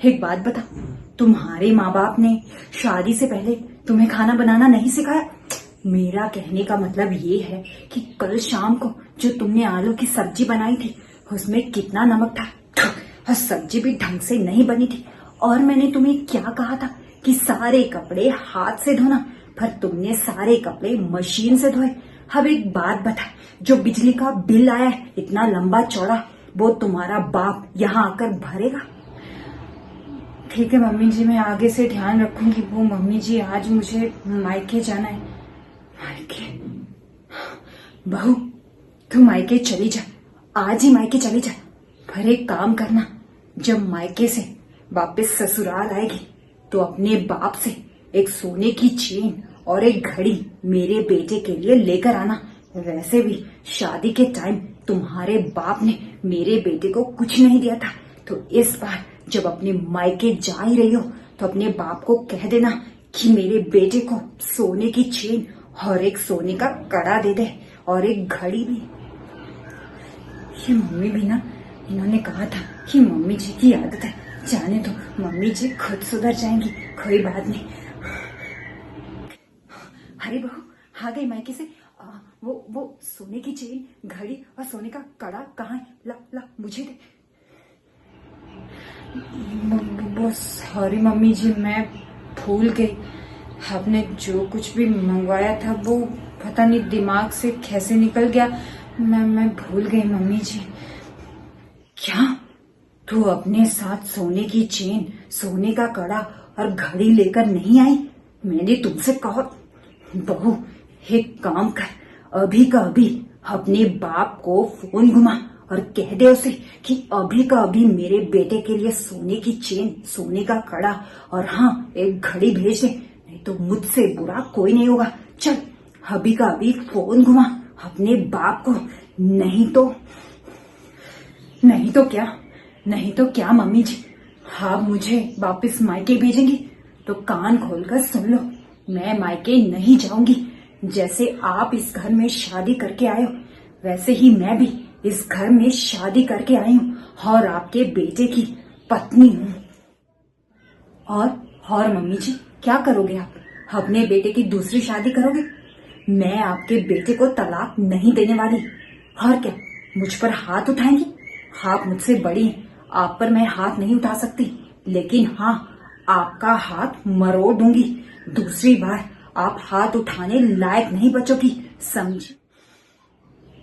एक बात बता, तुम्हारे माँ बाप ने शादी से पहले तुम्हें खाना बनाना नहीं सिखाया? मेरा कहने का मतलब ये है कि कल शाम को जो तुमने आलू की सब्जी बनाई थी उसमें कितना नमक था, और सब्जी भी ढंग से नहीं बनी थी। और मैंने तुम्हें क्या कहा था कि सारे कपड़े हाथ से धोना, पर तुमने सारे कपड़े मशीन से धोए। अब एक बात बता, जो बिजली का बिल आया है इतना लंबा चौड़ा, वो तुम्हारा बाप यहाँ आकर भरेगा? ठीक है मम्मी जी, मैं आगे से ध्यान रखूंगी। वो मम्मी जी, आज मुझे मायके जाना है। मायके? बहू, तू मायके चली जा, आज ही मायके चली जा। पर एक काम करना, जब मायके से वापस ससुराल आएगी तो अपने बाप से एक सोने की चेन और एक घड़ी मेरे बेटे के लिए लेकर आना। वैसे भी शादी के टाइम तुम्हारे बाप ने मेरे बेटे को कुछ नहीं दिया था, तो इस बार जब अपने मायके जा ही रही हो तो अपने बाप को कह देना कि मेरे बेटे को सोने की चेन और एक सोने का कड़ा दे दे, और एक घड़ी भी। ये मम्मी भी ना, इन्होंने कहा था कि मम्मी जी की आदत है, जाने दो, मम्मी जी खुद सुधर जाएंगी, कोई बात नहीं। अरे बहू, आ गई मायके से। वो सोने की चेन, घड़ी और सोने का कड़ा कहाँ है? ला ला मुझे दे। वो सॉरी मम्मी जी, मैं भूल गई। आपने जो कुछ भी मंगवाया था वो पता नहीं दिमाग से कैसे निकल गया। मैं भूल गई मम्मी जी। क्या तू अपने साथ सोने की चेन, सोने का कड़ा और घड़ी लेकर नहीं आई? मैंने तुमसे कहा। बहू, एक काम कर, अभी का अभी अपने बाप को फोन घुमा और कह दे उसे कि अभी का अभी मेरे बेटे के लिए सोने की चेन, सोने का कड़ा और हाँ एक घड़ी भेज दे, नहीं तो मुझसे बुरा कोई नहीं होगा। चल अभी का अभी फोन घुमा अपने बाप को, नहीं तो क्या मम्मी जी, आप मुझे वापस मायके भेजेंगी तो कान खोलकर सुन लो, मैं मायके नहीं जाऊंगी। जैसे आप इस घर में शादी करके आए हो, वैसे ही मैं भी इस घर में शादी करके आई हूँ और आपके बेटे की पत्नी हूँ। और मम्मी जी, क्या करोगे आप? अपने बेटे की दूसरी शादी करोगे? मैं आपके बेटे को तलाक नहीं देने वाली। और क्या मुझ पर हाथ उठाएंगी? आप मुझसे बड़ी हैं, आप पर मैं हाथ नहीं उठा सकती, लेकिन हाँ आपका हाथ मरोड़ दूंगी। दूसरी बार आप हाथ उठाने लायक नहीं बचोगी, समझी?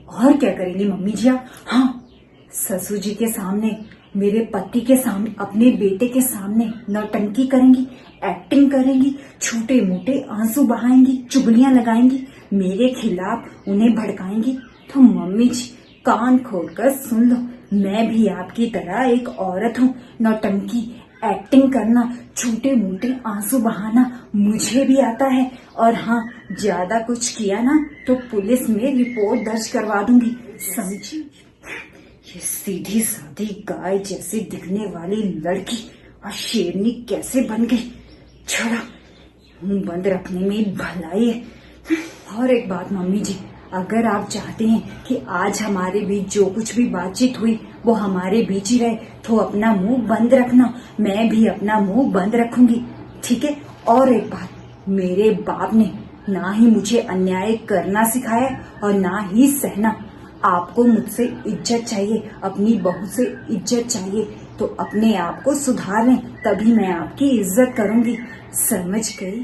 और क्या करेंगी मम्मी जी आप? हाँ, ससुर जी के सामने, मेरे पति के सामने, अपने बेटे के सामने नौटंकी करेंगी, एक्टिंग करेंगी, छोटे मोटे आंसू बहाएंगी, चुगलियां लगाएंगी, मेरे खिलाफ उन्हें भड़काएंगी। तो मम्मी जी कान खोलकर सुन लो, मैं भी आपकी तरह एक औरत हूँ। नौटंकी, एक्टिंग करना, छोटे मोटे आंसू बहाना मुझे भी आता है। और हाँ, ज्यादा कुछ किया ना तो पुलिस में रिपोर्ट दर्ज करवा दूंगी, समझी? ये सीधी सादी गाय जैसी दिखने वाली लड़की और शेरनी कैसे बन गई? छोड़ा, मुंह बंद रखने में भलाई है। और एक बात मम्मी जी, अगर आप चाहते हैं कि आज हमारे बीच जो कुछ भी बातचीत हुई वो हमारे बीच ही रहे, तो अपना मुंह बंद रखना, मैं भी अपना मुंह बंद रखूंगी, ठीक है? और एक बात, मेरे बाप ने ना ही मुझे अन्याय करना सिखाया और ना ही सहना। आपको मुझसे इज्जत चाहिए, अपनी बहू से इज्जत चाहिए, तो अपने आप को सुधार लें, तभी मैं आपकी इज्जत करूंगी, समझ गई?